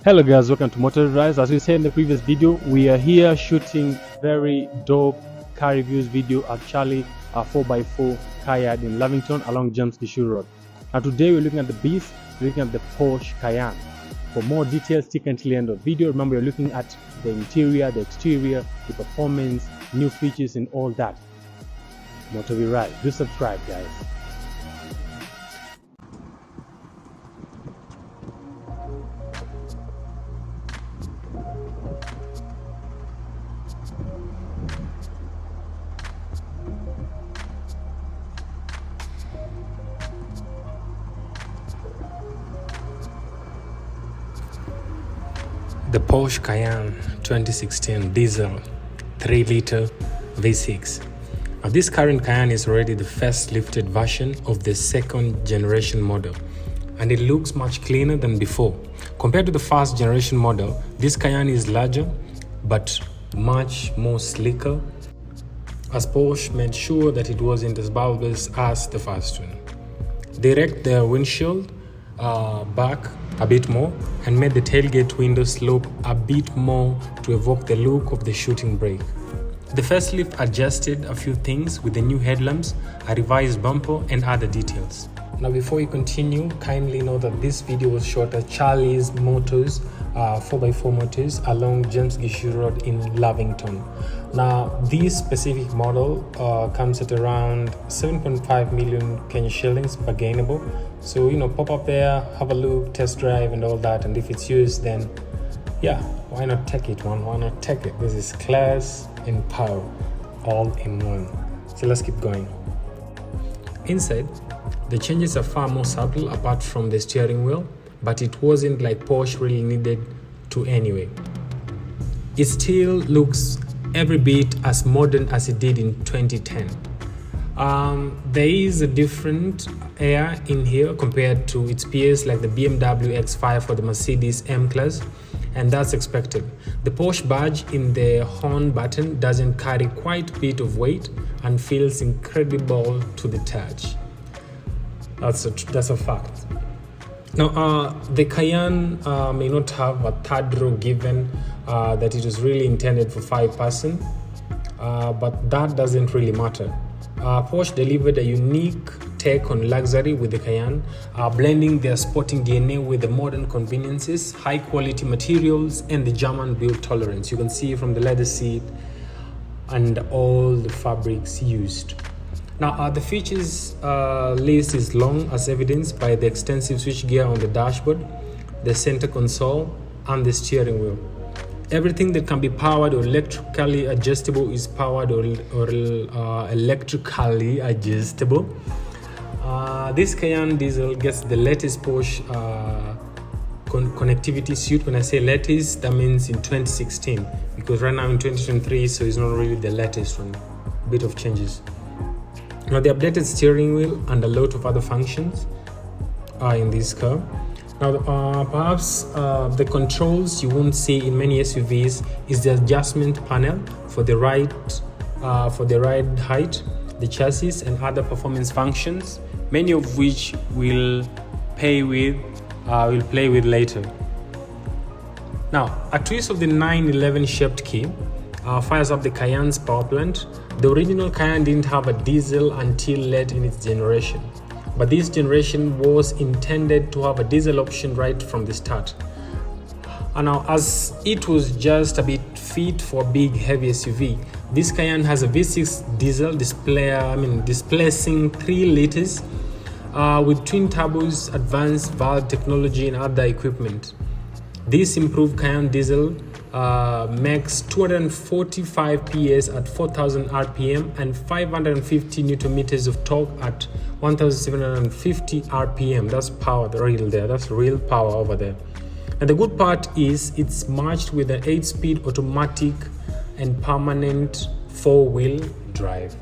Hello guys, welcome to Motor Rise. As we said in the previous video, we are here shooting very dope car reviews video at Charlie 4x4 car yard in Lavington along James Gishu Road. Now today we're looking at the beast, we're looking at the Porsche Cayenne. For more details, stick until the end of the video. Remember, you're looking at the interior, the exterior, the performance, new features and all that. Motor Rise. Do subscribe guys. The Porsche Cayenne 2016 diesel 3-liter V6. Now this current Cayenne is already the first lifted version of the second generation model, and it looks much cleaner than before. Compared to the first generation model, this Cayenne is larger but much more sleeker, as Porsche made sure that it wasn't as bulbous as the first one. They wrecked the windshield back a bit more and made the tailgate window slope a bit more to evoke the look of the shooting brake. The facelift adjusted a few things with the new headlamps, a revised bumper and other details. Now before we continue, kindly know that this video was shot at Charlie's Motors 4x4 Motors along James Gishu Road in Lavington. Now this specific model comes at around 7.5 million Kenya shillings, bargainable. So pop up there, have a look, test drive and all that, and if it's yours, then yeah, why not take it, man? Why not take it? This is class and power all in one. So let's keep going. Inside, the changes are far more subtle apart from the steering wheel, but it wasn't like Porsche really needed to anyway. It still looks every bit as modern as it did in 2010. There is a different air in here compared to its peers like the BMW X5 or the Mercedes M-Class, and that's expected. The Porsche badge in the horn button doesn't carry quite a bit of weight and feels incredible to the touch. That's a fact. Now, the Cayenne may not have a third row given that it was really intended for 5-person, but that doesn't really matter. Porsche delivered a unique take on luxury with the Cayenne, blending their sporting DNA with the modern conveniences, high quality materials and the German build tolerance. You can see from the leather seat and all the fabrics used. Now the features list is long, as evidenced by the extensive switchgear on the dashboard, the center console and the steering wheel. Everything that can be powered or electrically adjustable is powered or electrically adjustable. This Cayenne diesel gets the latest Porsche connectivity suite. When I say latest, that means in 2016, because right now in 2023, so it's not really the latest one. A bit of changes. Now the updated steering wheel and a lot of other functions are in this car. Now perhaps the controls you won't see in many SUVs is the adjustment panel for the ride height, the chassis and other performance functions, many of which we'll play with later. Now a twist of the 911 shaped key fires up the Cayenne's power plant. The original Cayenne didn't have a diesel until late in its generation, but this generation was intended to have a diesel option right from the start. And now, as it was just a bit fit for a big heavy SUV, this Cayenne has a V6 diesel displacing 3 liters with twin turbos, advanced valve technology and other equipment. This improved Cayenne diesel makes 245 PS at 4,000 RPM and 550 Newton meters of torque at 1,750 RPM. That's power, the real there. That's real power over there. And the good part is it's matched with an 8-speed automatic and permanent 4-wheel drive.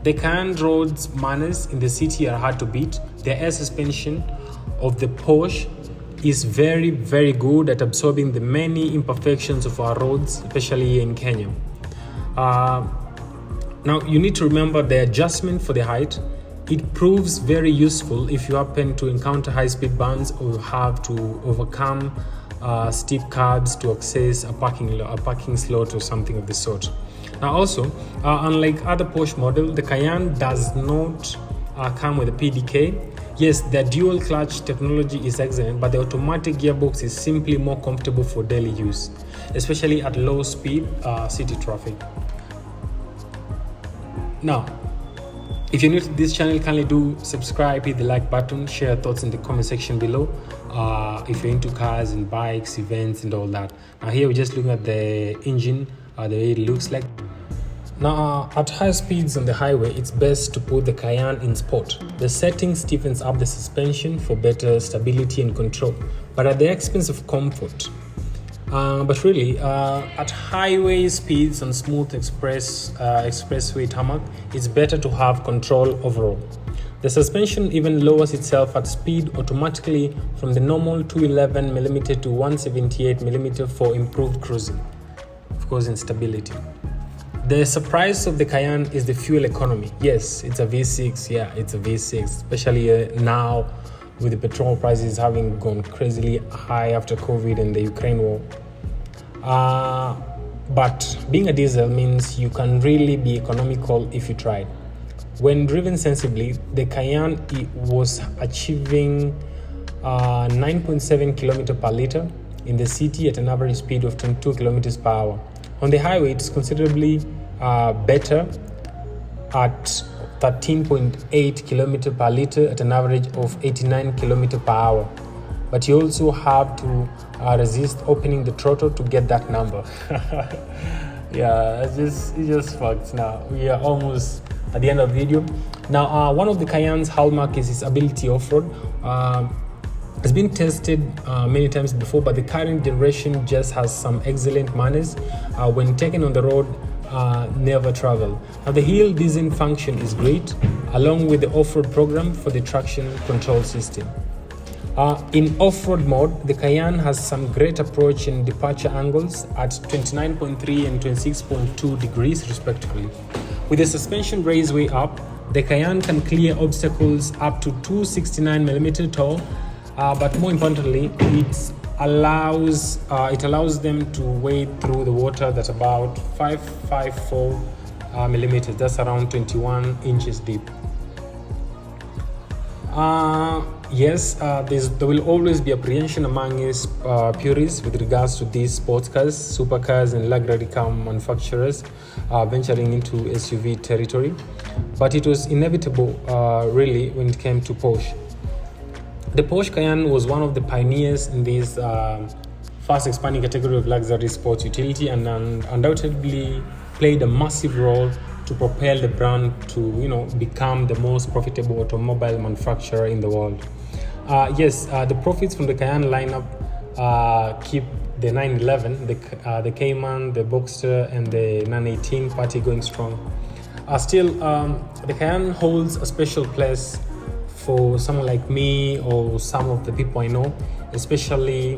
The Cayenne roads manners in the city are hard to beat. The air suspension of the Porsche is very, very good at absorbing the many imperfections of our roads, especially here in Kenya. Now you need to remember the adjustment for the height. It proves very useful if you happen to encounter high-speed bands or have to overcome steep curbs to access a parking slot or something of the sort. Now also, unlike other Porsche model, the Cayenne does not come with a PDK. Yes, the dual clutch technology is excellent, but the automatic gearbox is simply more comfortable for daily use, especially at low speed city traffic. Now, if you're new to this channel, kindly do subscribe, hit the like button, share your thoughts in the comment section below. If you're into cars and bikes, events and all that. Now here we're just looking at the engine, the way it looks like. Now at high speeds on the highway, it's best to put the Cayenne in sport. The setting stiffens up the suspension for better stability and control, but at the expense of comfort. But really, at highway speeds and smooth expressway tarmac, it's better to have control overall. The suspension even lowers itself at speed automatically from the normal 211mm to 178mm for improved cruising, of course, in stability. The surprise of the Cayenne is the fuel economy. Yes, it's a V6. Yeah, it's a V6, especially now with the petrol prices having gone crazily high after COVID and the Ukraine war. But being a diesel means you can really be economical if you try. When driven sensibly, the Cayenne was achieving 9.7 km per liter in the city at an average speed of 22 km per hour. On the highway, it's considerably better at 13.8 km per liter at an average of 89 km per hour. But you also have to resist opening the throttle to get that number. Yeah, it's just facts. Now we are almost at the end of the video. Now, one of the Cayenne's hallmark is its ability off-road. It's been tested many times before, but the current generation just has some excellent manners. When taken on the road, never travel. Now, the hill descent function is great, along with the off-road program for the traction control system. In off-road mode, the Cayenne has some great approach and departure angles at 29.3 and 26.2 degrees respectively. With the suspension raised way up, the Cayenne can clear obstacles up to 269mm tall, but more importantly, it allows them to wade through the water that's about 554 millimeters. That's around 21 inches deep. Yes, there will always be apprehension among his purists with regards to these sports cars, supercars and luxury car manufacturers venturing into SUV territory. But it was inevitable, really, when it came to Porsche. The Porsche Cayenne was one of the pioneers in this fast expanding category of luxury sports utility, and undoubtedly played a massive role to propel the brand to become the most profitable automobile manufacturer in the world. Yes, the profits from the Cayenne lineup keep the 911, the Cayman, the Boxster and the 918 party going strong. Still, the Cayenne holds a special place for someone like me or some of the people I know, especially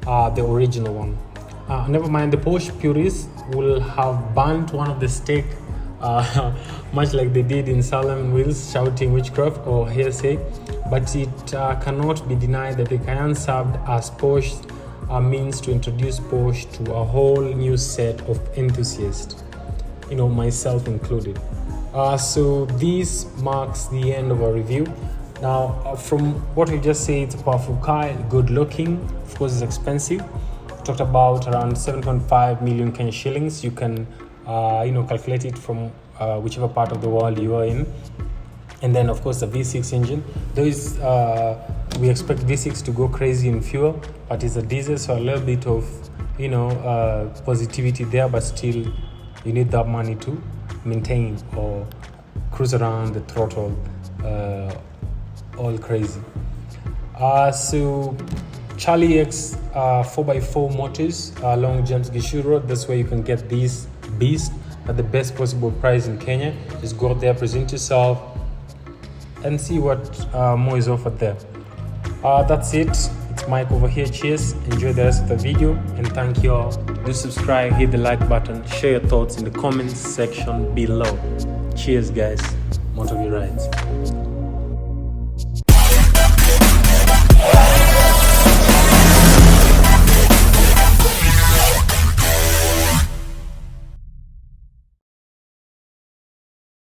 the original one. Never mind, the Porsche purists will have burnt one of the stake, much like they did in Salem Wheels, shouting witchcraft or hearsay, but it cannot be denied that the Cayenne served as Porsche's means to introduce Porsche to a whole new set of enthusiasts, myself included. So this marks the end of our review. Now, from what we just said, it's a powerful car, good looking, of course it's expensive. We talked about around 7.5 million Kenyan shillings. You can calculate it from whichever part of the world you are in. And then of course the V6 engine. We expect V6 to go crazy in fuel, but it's a diesel, so a little bit of positivity there, but still you need that money to maintain or cruise around the throttle all crazy. So Charlie X 4x4 motors along James Gishu Road. That's where you can get these beasts at the best possible price in Kenya. Just go out there, present yourself, and see what more is offered there. That's it. It's Mike over here. Cheers. Enjoy the rest of the video, and thank you all. Do subscribe, hit the like button, share your thoughts in the comments section below. Cheers, guys. Motor rides.